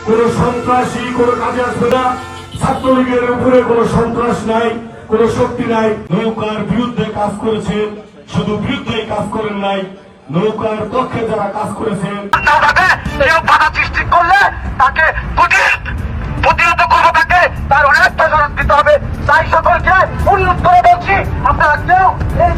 কোন সন্ত্রাসী কোন কাজে আসবে না। ছাত্রলীগের উপরে কোন সন্ত্রাস নাই, কোন শক্তি নাই। নৌকার বিরুদ্ধে কাজ করেছেন, শুধু বিরুদ্ধে কাজ করেন নাই, নৌকার পক্ষে যারা কাজ করেছেন বাধা সৃষ্টি করলে তাকে প্রতিহত করবো, তাকে তার অনেকটা জবাব দিতে হবে। তাই সকলকে অনুরোধ করে বলছি, আপনারা কেউ এই